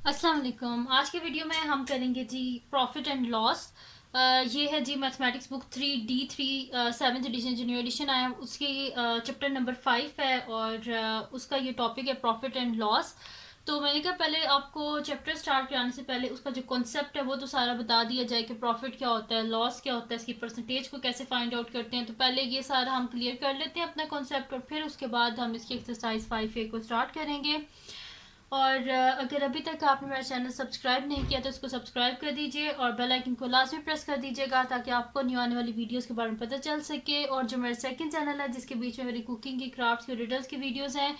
अस्सलाम वालेकुम। आज के वीडियो में हम करेंगे जी प्रॉफिट एंड लॉस। ये है जी mathematics book 3D3 seventh edition जो न्यू एडिशन आया उसकी चैप्टर नंबर 5 है और उसका ये टॉपिक है प्रॉफिट एंड लॉस। तो मैंने कहा पहले आपको चैप्टर स्टार्ट कराने से पहले उसका जो कॉन्सेप्ट है वो तो सारा बता दिया जाए कि प्रॉफिट क्या होता है, लॉस क्या होता है, इसकी परसेंटेज को कैसे फाइंड आउट करते हैं। तो पहले ये सारा हम क्लियर कर लेते हैं अपना कॉन्सेप्ट और फिर उसके बाद हम इसकी एक्सरसाइज 5A को स्टार्ट करेंगे। और अगर अभी तक आपने मेरा चैनल सब्सक्राइब नहीं किया तो इसको सब्सक्राइब कर दीजिए और बेल आइकन को लाजमी प्रेस कर दीजिएगा ताकि आपको न्यू आने वाली वीडियोस के बारे में पता चल सके। और जो मेरा सेकंड चैनल है जिसके बीच में मेरी कुकिंग की, क्राफ्ट्स की, रिडल्स की वीडियोस हैं,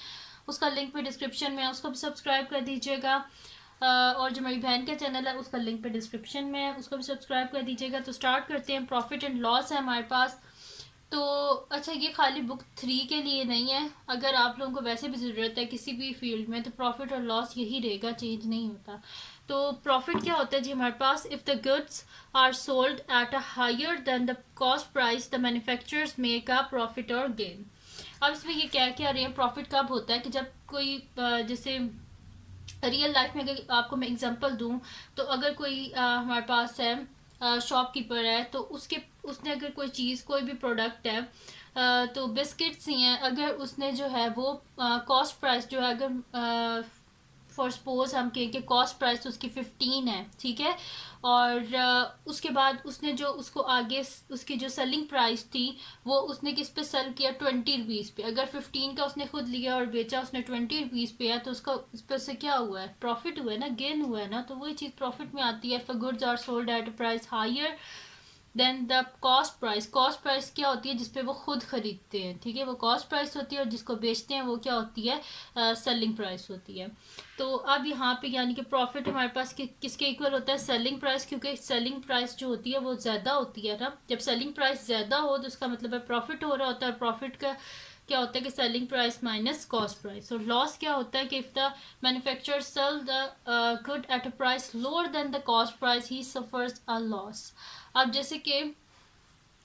उसका लिंक भी डिस्क्रिप्शन में है, उसको भी सब्सक्राइब कर दीजिएगा। और जो मेरी बहन का चैनल है उसका लिंक पे डिस्क्रिप्शन में है, उसको भी सब्सक्राइब कर दीजिएगा। तो स्टार्ट करते हैं। प्रॉफिट एंड लॉस है हमारे पास। तो अच्छा, ये खाली बुक 3 के लिए नहीं है, अगर आप लोगों को वैसे भी ज़रूरत है किसी भी फील्ड में तो प्रॉफिट और लॉस यही रहेगा, चेंज नहीं होता। तो प्रॉफिट क्या होता है जी हमारे पास? If the goods are sold at a higher than the cost price the manufacturers make a profit और गेन। अब इसमें ये क्या रहे हैं, प्रॉफिट कब होता है कि जब कोई जैसे रियल लाइफ में अगर आपको मैं एग्जांपल दूं तो अगर कोई हमारे पास है शॉपकीपर है तो उसने अगर कोई चीज़, कोई भी प्रोडक्ट है, तो बिस्किट्स ही हैं, अगर उसने जो है वो कॉस्ट प्राइस जो है, अगर फॉर सपोज हम कहें कि कॉस्ट प्राइस उसकी 15 है, ठीक है। और उसके बाद उसने जो उसको आगे उसकी जो सेलिंग प्राइस थी वो उसने किस पे सेल किया, 20 रुपीज़ पे। अगर 15 का उसने खुद लिया और बेचा उसने 20 रुपीज़ पे है तो उसका उस पर से क्या हुआ है, प्रॉफिट हुआ है ना, गेन हुआ है ना। तो वही चीज़ प्रॉफिट में आती है। For goods are sold at a price higher than the cost price. Cost price क्या होती है? जिसपे वो खुद खरीदते हैं, ठीक है, वो कॉस्ट प्राइस होती है। और जिसको बेचते हैं वो क्या होती है? सेलिंग प्राइस होती है। तो अब यहाँ पे यानी कि प्रॉफिट हमारे पास किसके इक्वल होता है? सेलिंग प्राइस, क्योंकि सेलिंग प्राइस जो होती है वो ज़्यादा होती है ना। जब सेलिंग प्राइस ज़्यादा हो तो उसका मतलब है प्रॉफिट हो रहा होता है। प्रॉफिट का क्या होता है कि selling price minus cost price. और लॉस क्या होता है कि if the manufacturer sell the good at a price lower than the cost price he suffers a loss. अब जैसे कि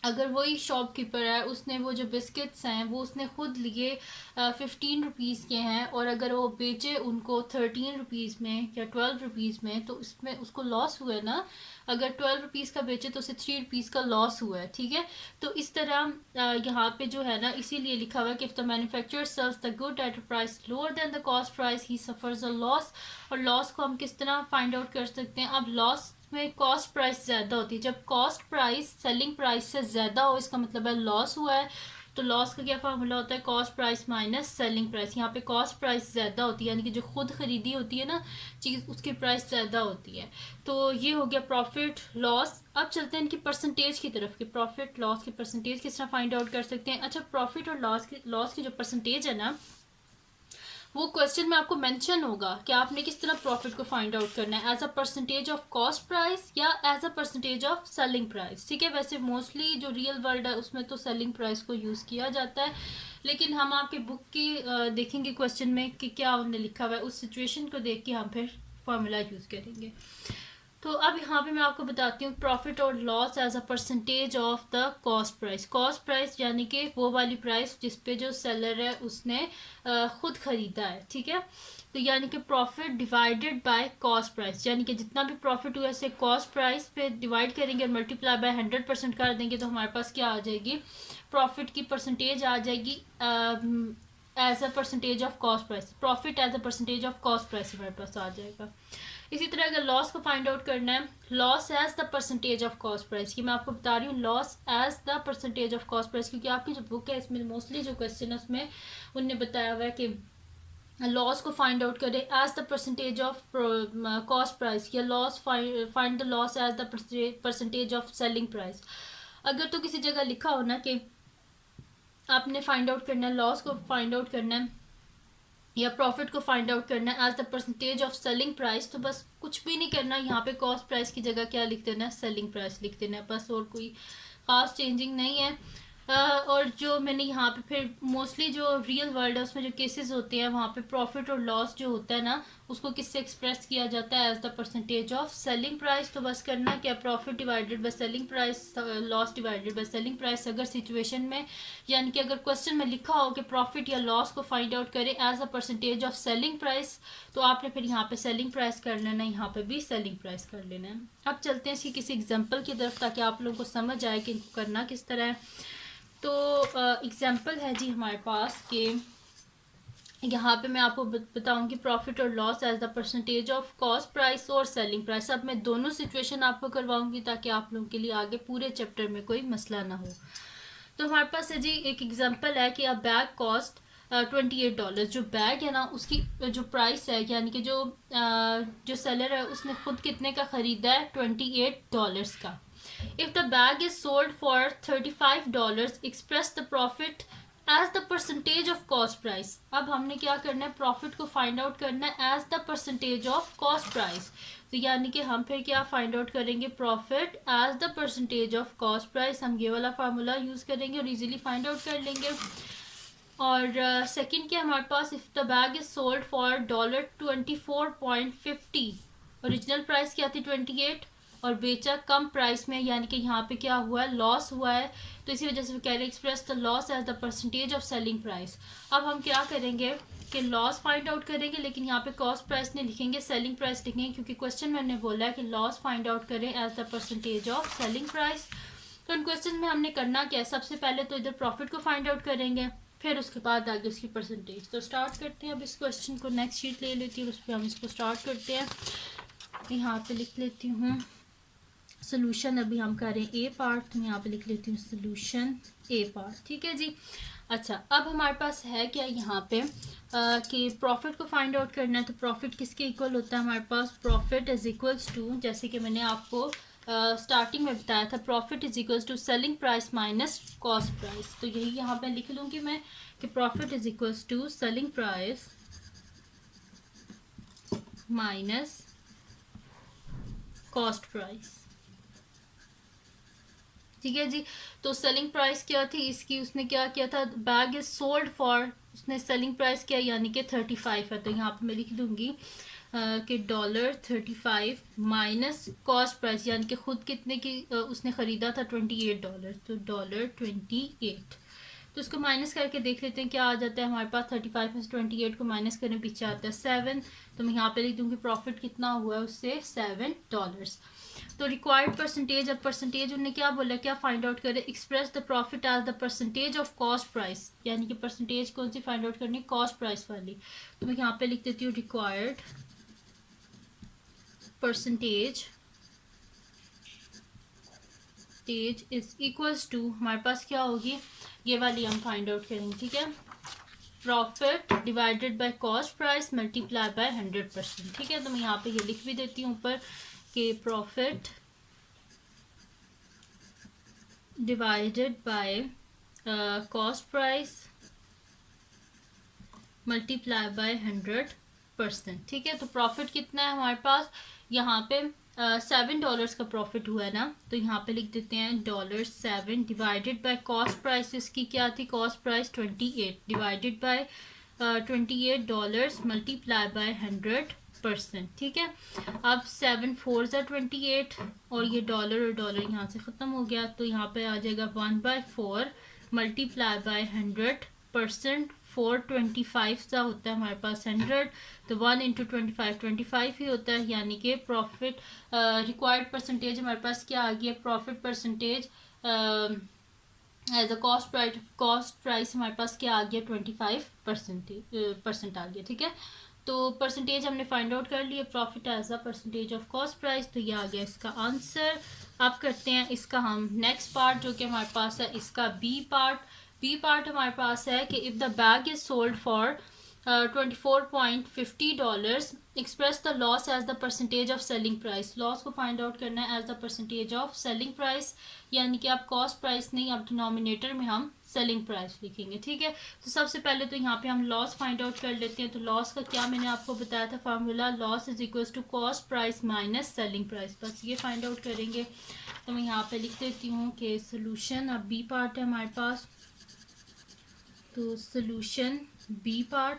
अगर वही शॉपकीपर है, उसने वो जो बिस्किट्स हैं वो उसने खुद लिए 15 रुपीज़ के हैं और अगर वो बेचे उनको 13 रुपीज़ में या 12 रुपीज़ में तो इसमें उसको लॉस हुआ है ना। अगर 12 रुपीज़ का बेचे तो उसे 3 रुपीज़ का लॉस हुआ है, ठीक है। तो इस तरह यहाँ पे जो है ना, इसीलिए लिखा हुआ है कि if the manufacturer sells the good at a price lower than the cost price he suffers a loss. और लॉस को हम किस तरह फाइंड आउट कर सकते हैं? अब लॉस में कॉस्ट प्राइस ज़्यादा होती है। जब कॉस्ट प्राइस सेलिंग प्राइस से ज़्यादा हो इसका मतलब है लॉस हुआ है। तो लॉस का क्या फार्मूला होता है? Cost price minus selling price. यहाँ पे कॉस्ट प्राइस ज़्यादा होती है यानी कि जो खुद खरीदी होती है ना चीज़, उसकी प्राइस ज़्यादा होती है। तो ये हो गया प्रॉफिट लॉस। अब चलते हैं इनकी परसेंटेज की तरफ कि प्रॉफिट लॉस की परसेंटेज किस तरह फाइंड आउट कर सकते हैं। अच्छा, प्रॉफिट और लॉस की जो परसेंटेज है ना, वो क्वेश्चन में आपको मेंशन होगा कि आपने किस तरह प्रॉफिट को फाइंड आउट करना है, as a percentage of cost price या as a percentage of selling price, ठीक है। वैसे मोस्टली जो रियल वर्ल्ड है उसमें तो सेलिंग प्राइस को यूज़ किया जाता है, लेकिन हम आपके बुक की देखेंगे क्वेश्चन में कि क्या उन्होंने लिखा हुआ है, उस सिचुएशन को देख के हम फिर फॉर्मूला यूज़ करेंगे। तो अब यहाँ पे मैं आपको बताती हूँ प्रॉफिट और loss as a percentage of the cost price. Cost price यानी कि वो वाली प्राइस जिस पे जो सेलर है उसने खुद खरीदा है, ठीक है। तो यानी कि profit divided by cost price, यानी कि जितना भी प्रॉफिट हुआ इसे कॉस्ट प्राइस पे डिवाइड करेंगे और मल्टीप्लाई बाय 100% कर देंगे तो हमारे पास क्या आ जाएगी? प्रॉफिट की परसेंटेज आ जाएगी as a percentage of cost price. Profit as a percentage of cost price हमारे पास आ जाएगा। इसी तरह अगर लॉस को फाइंड आउट करना है, loss as the percentage of cost price, ये मैं आपको बता रही हूँ, loss as the percentage of cost price, क्योंकि आपकी जो बुक है इसमें मोस्टली जो क्वेश्चन है उसमें उनने बताया हुआ है कि लॉस को फाइंड आउट करें as the percentage of cost price या loss find the loss as the percentage of selling price. अगर तो किसी जगह लिखा हो ना कि आपने फाइंड आउट करना है, लॉस को फाइंड आउट करना है या प्रॉफिट को फाइंड आउट करना है as the percentage of selling price, तो बस कुछ भी नहीं करना, यहाँ पे कॉस्ट प्राइस की जगह क्या लिख देना है? सेलिंग प्राइस लिख देना है बस, और कोई खास चेंजिंग नहीं है। और जो मैंने यहाँ पे फिर मोस्टली जो रियल वर्ल्ड है उसमें जो केसेस होते हैं वहाँ पे प्रॉफिट और लॉस जो होता है ना उसको किससे एक्सप्रेस किया जाता है, as the percentage of selling price. तो बस करना क्या, profit divided by selling price, loss divided by selling price. अगर सिचुएशन में यानी कि अगर क्वेश्चन में लिखा हो कि प्रॉफिट या लॉस को फाइंड आउट करें as a percentage of selling price, तो आपने फिर यहाँ पे सेलिंग प्राइस कर लेना है, यहाँ पे भी सेलिंग प्राइस कर लेना है। अब चलते हैं इसकी किसी एग्जाम्पल की तरफ ताकि आप लोगों को समझ आए कि इनको करना किस तरह है। तो एग्जाम्पल है जी हमारे पास कि यहाँ पे मैं आपको बताऊंगी प्रॉफिट और loss as the percentage of cost price और सेलिंग प्राइस। अब मैं दोनों सिचुएशन आपको करवाऊंगी ताकि आप लोगों के लिए आगे पूरे चैप्टर में कोई मसला ना हो। तो हमारे पास है जी एक एग्जांपल है कि अ बैग कॉस्ट $28। जो बैग है ना उसकी जो प्राइस है यानी कि जो सेलर है उसने खुद कितने का ख़रीदा है, $28 का। If the bag is sold for $35, express the profit as the percentage of cost price. अब हमने क्या करना है, प्रॉफिट को फाइंड आउट करना है as the percentage of cost price. तो यानी कि हम फिर क्या फाइंड आउट करेंगे, profit as the percentage of cost price. हम ये वाला फार्मूला यूज़ करेंगे और इजीली फाइंड आउट कर लेंगे। और सेकंड क्या हमारे पास, if the bag is sold for $24.50, original price क्या थी 28 और बेचा कम प्राइस में, यानी कि यहाँ पे क्या हुआ है, लॉस हुआ है। तो इसी वजह से कह रहे express the loss as the percentage of selling price. अब हम क्या करेंगे कि लॉस फाइंड आउट करेंगे, लेकिन यहाँ पे कॉस्ट प्राइस नहीं लिखेंगे, सेलिंग प्राइस लिखेंगे, क्योंकि क्वेश्चन में हमने बोला है कि लॉस फाइंड आउट करें as the percentage of selling price. तो इन क्वेश्चन में हमने करना क्या है, सबसे पहले तो इधर प्रॉफिट को फाइंड आउट करेंगे, फिर उसके बाद आगे उसकी परसेंटेज। तो स्टार्ट करते हैं। अब इस क्वेश्चन को नेक्स्ट शीट ले लेती हूँ, उस पर हम इसको स्टार्ट करते हैं। यहाँ पे लिख लेती हूँ सोल्यूशन। अभी हम कर रहे हैं ए पार्ट, तो मैं यहाँ पे लिख लेती हूँ सोल्यूशन ए पार्ट। ठीक है जी। अच्छा, अब हमारे पास है क्या यहाँ पे कि प्रॉफिट को फाइंड आउट करना है। तो प्रॉफिट किसके इक्वल होता है हमारे पास, प्रॉफिट इज इक्वल्स टू, जैसे कि मैंने आपको स्टार्टिंग में बताया था, profit is equals to selling price minus cost price. तो यही यहाँ पे लिख लूँगी मैं कि profit is equals to selling price minus cost price. ठीक है जी। तो सेलिंग प्राइस क्या थी इसकी, उसने क्या किया था, बैग इज सोल्ड फॉर, उसने सेलिंग प्राइस किया यानी कि 35 है। तो यहाँ पे मैं लिख दूंगी कि $35 माइनस कॉस्ट प्राइस, यानी कि खुद कितने की उसने ख़रीदा था, $28। तो $28। तो उसको माइनस करके देख लेते हैं क्या आ जाता है हमारे पास। 35 में से 28 को माइनस करने पीछे आता है 7। तो मैं यहाँ पे लिख दूंगी प्रॉफिट कितना हुआ है उससे, $7। तो रिक्वायर्ड परसेंटेज, अब परसेंटेज उन्होंने क्या बोला, क्या फाइंड आउट करें, express the profit as the percentage of cost price, यानी कि परसेंटेज कौन सी फाइंड आउट करनी, कॉस्ट प्राइस वाली। तो मैं यहाँ पे लिख देती हूँ required percentage is equals to, हमारे पास क्या होगी, ये वाली हम फाइंड आउट करेंगे। ठीक है, profit divided by cost price multiply by 100%। ठीक है, तो मैं यहाँ पे ये लिख भी देती हूँ ऊपर कि profit divided by cost price multiply by 100%। ठीक है, तो प्रॉफिट कितना है हमारे पास, यहाँ पे $7 का प्रॉफिट हुआ है ना, तो यहाँ पे लिख देते हैं $7 डिवाइडेड बाय कॉस्ट प्राइस, इसकी क्या थी, cost price 28 divided by $28 multiply by 100%। ठीक है, अब 7 4 ज़ा 28 और ये डॉलर और डॉलर यहाँ से ख़त्म हो गया, तो यहाँ पे आ जाएगा 1/4 मल्टीप्लाई बाय 100%। 425 का होता है हमारे पास 100, तो 1 इंटू 25 ही होता है, यानी कि प्रॉफिट रिक्वायर्ड परसेंटेज हमारे पास क्या आ गया, profit percentage as a cost price हमारे पास क्या आ गया, 25% आ गया। ठीक है, तो परसेंटेज हमने फाइंड आउट कर लिया, profit as a percentage of cost price, तो ये आ गया इसका आंसर। अब करते हैं इसका हम नेक्स्ट पार्ट जो कि हमारे पास है इसका बी पार्ट हमारे पास है कि if the bag is sold for $24.50, express the loss as the percentage of selling price. Loss को फाइंड आउट करना है as the percentage of selling price, यानी कि आप कॉस्ट प्राइस नहीं, अब डिनोमिनेटर में हम सेलिंग प्राइस लिखेंगे, ठीक है। तो सबसे पहले तो यहाँ पे हम लॉस फाइंड आउट कर लेते हैं। तो लॉस का क्या मैंने आपको बताया था formula, loss is equal to cost price minus selling price, बस ये फाइंड आउट करेंगे। तो मैं यहाँ पे लिख देती हूँ कि सोल्यूशन, अब बी पार्ट है हमारे पास, तो सोल्यूशन बी पार्ट,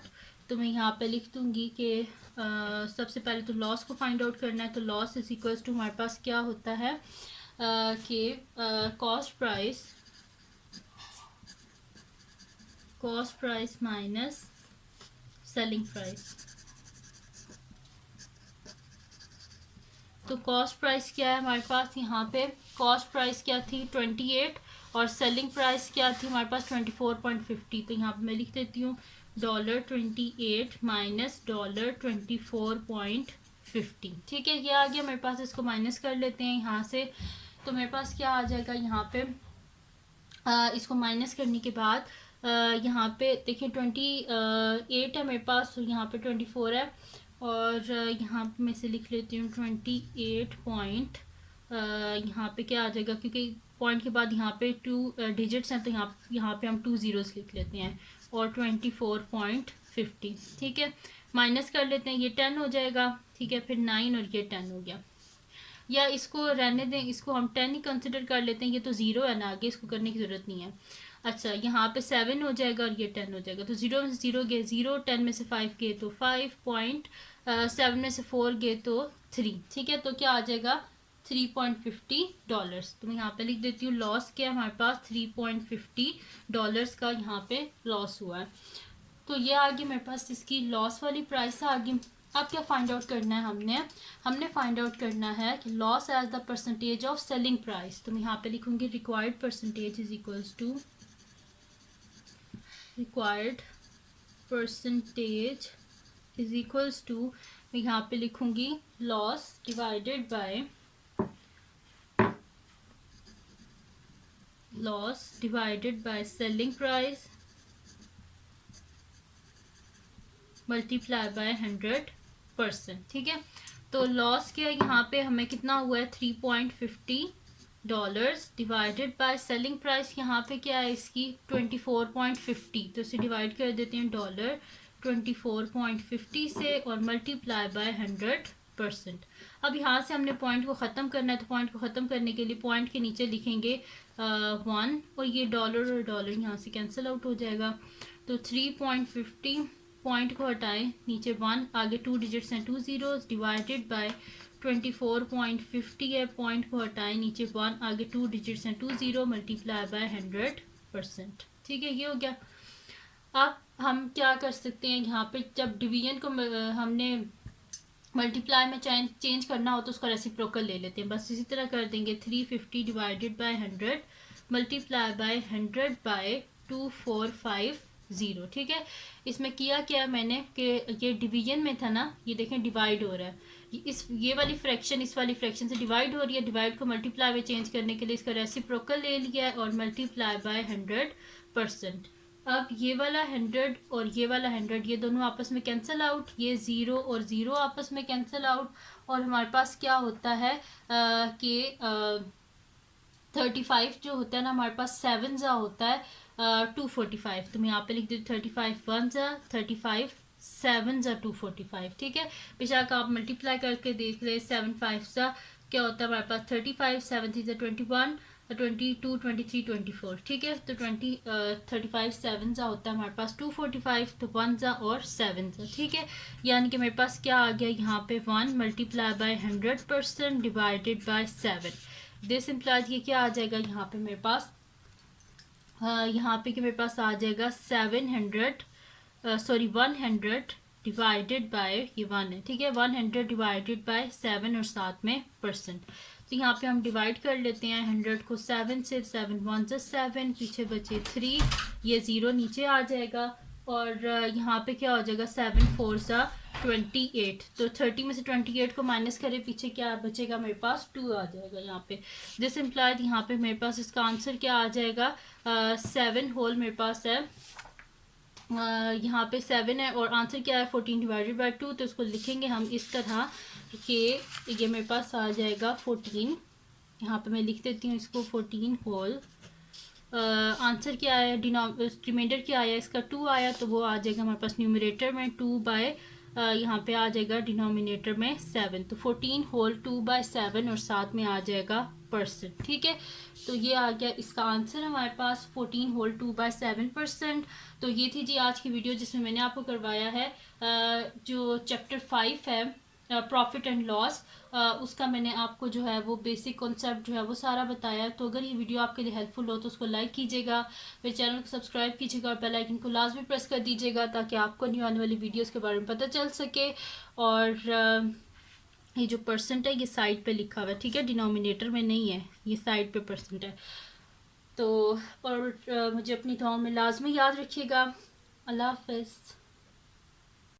तो मैं यहाँ पे लिख दूँगी कि सबसे पहले तो लॉस को फाइंड आउट करना है। तो लॉस इज इक्वल टू हमारे पास क्या होता है कि cost price minus selling price. तो कॉस्ट प्राइस क्या है हमारे पास, यहाँ पे कॉस्ट प्राइस क्या थी 28 और सेलिंग प्राइस क्या थी हमारे पास 24.50। तो यहाँ पे मैं लिख देती हूँ $28 माइनस $24.50, ठीक है। ये आ गया मेरे पास, इसको माइनस कर लेते हैं यहाँ से। तो मेरे पास क्या आ जाएगा यहाँ पे, इसको माइनस करने के बाद यहाँ पे देखिए 28 है मेरे पास, तो यहाँ पे 24 है, और यहाँ पे मैं से लिख लेती हूँ 28 पॉइंट, यहाँ पे क्या आ जाएगा, क्योंकि पॉइंट के बाद यहाँ पे 2 डिजिट्स हैं, तो यहाँ पे हम 2 ज़ीरोज़ लिख लेते हैं, और 24.50, ठीक है। माइनस कर लेते हैं, ये 10 हो जाएगा, ठीक है, फिर 9 और ये 10 हो गया। या इसको रहने दें, इसको हम 10 ही कंसिडर कर लेते हैं, ये तो 0 है ना, आगे इसको करने की ज़रूरत नहीं है। अच्छा, यहाँ पे 7 हो जाएगा और ये 10 हो जाएगा, तो 0 में से 0 गए 0, 10 में से 5 गए तो 5.7 में से 4 गए तो 3, ठीक है। तो क्या आ जाएगा $3.50। तो मैं यहाँ पे लिख देती हूँ लॉस क्या है हमारे पास, $3.50 का यहाँ पे लॉस हुआ है। तो ये आ गई मेरे पास इसकी लॉस वाली प्राइस आ गई। अब क्या फाइंड आउट करना है हमने फाइंड आउट करना है कि loss as the percentage of selling price. तो मैं यहाँ पे लिखूंगी required percentage is equals to मैं यहाँ पे लिखूंगी loss divided by selling price multiply by 100%, ठीक है। तो लॉस क्या यहाँ पे हमें कितना हुआ है $3.50 डिवाइडेड बाय सेलिंग प्राइस, यहाँ पे क्या है इसकी 24.50, तो इसे डिवाइड कर देते हैं $24.50 से और मल्टीप्लाई बाय 100%। अब यहाँ से हमने पॉइंट को ख़त्म करना है, तो पॉइंट को ख़त्म करने के लिए पॉइंट के नीचे लिखेंगे 1 और ये डॉलर और डॉलर यहाँ से कैंसिल आउट हो जाएगा। तो 3.50 पॉइंट को हटाएं, नीचे 1, आगे 2 डिजिट्स हैं 2 ज़ीरोज़, डिवाइडेड बाय 24.50 है, पॉइंट को हटाएं, नीचे 1, आगे 2 डिजिट्स हैं 2 ज़ीरो, मल्टीप्लाई बाय 100%, ठीक है। ये हो गया। अब हम क्या कर सकते हैं, यहाँ पे जब डिवीजन को हमने मल्टीप्लाई में चेंज करना हो तो उसका रेसिप्रोकल ले लेते हैं, बस इसी तरह कर देंगे 350 divided by 100 multiply by 100 by 2450, ठीक है। इसमें किया क्या मैंने कि ये डिवीजन में था ना, ये देखें डिवाइड हो रहा है, ये वाली फ्रैक्शन इस वाली फ्रैक्शन से डिवाइड हो रही है, डिवाइड को मल्टीप्लाई में चेंज करने के लिए इसका रेसिप्रोकल ले लिया है और मल्टीप्लाई बाय 100%। अब ये वाला 100 और ये वाला 100 ये दोनों आपस में कैंसिल आउट, ये 0 और 0 आपस में कैंसिल आउट, और हमारे पास क्या होता है कि 35 जो होता है ना हमारे पास 7 जा होता है 245। तो मैं यहाँ पे लिख देती 35 1 जा 35 7 जा 245, ठीक है। बेशक आप मल्टीप्लाई करके देख ले, 7 5 जा क्या होता है हमारे पास 35, 7 3 जा 21, 22 23 24, ठीक है। तो 35 7 जा होता है हमारे पास 245, तो 1 जा और 7 जा, ठीक है। यानी कि मेरे पास क्या आ गया यहाँ पे 1 multiply by 100% divided by 7। This implies ये क्या आ जाएगा यहाँ पे मेरे पास यहाँ पे कि मेरे पास आ जाएगा 100 डिवाइडेड बाय ये 1 है, ठीक है, 100 डिवाइडेड बाय 7 और साथ में परसेंट। तो यहाँ पे हम डिवाइड कर लेते हैं 100 को 7 से, 7 1 से 7, पीछे बचे 3, ये 0 नीचे आ जाएगा, और यहाँ पे क्या हो जाएगा 7 4 सा 28, तो 30 में से 28 को माइनस करें, पीछे क्या बचेगा मेरे पास 2 आ जाएगा यहाँ पे। दिस इम्प्लाइड यहाँ पे मेरे पास इसका आंसर क्या आ जाएगा 7 होल मेरे पास है यहाँ पे 7 है, और आंसर क्या है 14 डिवाइडेड बाय 2, तो इसको लिखेंगे हम इस तरह कि ये मेरे पास आ जाएगा 14, यहाँ पे मैं लिख देती हूँ इसको 14 होल आंसर क्या है, रिमाइंडर क्या आया इसका 2 आया, तो वो आ जाएगा हमारे पास न्यूमरेटर में 2 बाय यहाँ पे आ जाएगा डिनोमिनेटर में 7, तो 14 होल 2 बाय 7 और साथ में आ जाएगा परसेंट। ठीक है, तो ये आ गया इसका आंसर हमारे पास 14 होल 2 बाय 7%। तो ये थी जी आज की वीडियो जिसमें मैंने आपको करवाया है जो चैप्टर 5 है प्रॉफिट एंड लॉस, उसका मैंने आपको जो है वो बेसिक कॉन्सेप्ट जो है वो सारा बताया। तो अगर ये वीडियो आपके लिए हेल्पफुल हो तो उसको लाइक कीजिएगा, मेरे चैनल को सब्सक्राइब कीजिएगा और बेल आइकन को लाजमी प्रेस कर दीजिएगा ताकि आपको न्यू आने वाली वीडियोस के बारे में पता चल सके। और ये जो परसेंट है ये साइड पे लिखा हुआ है, ठीक है, डिनोमिनेटर में नहीं है, ये साइड पे परसेंट है। तो और मुझे अपनी दुआओं में लाजमी याद रखिएगा। अल्लाह हाफिज़।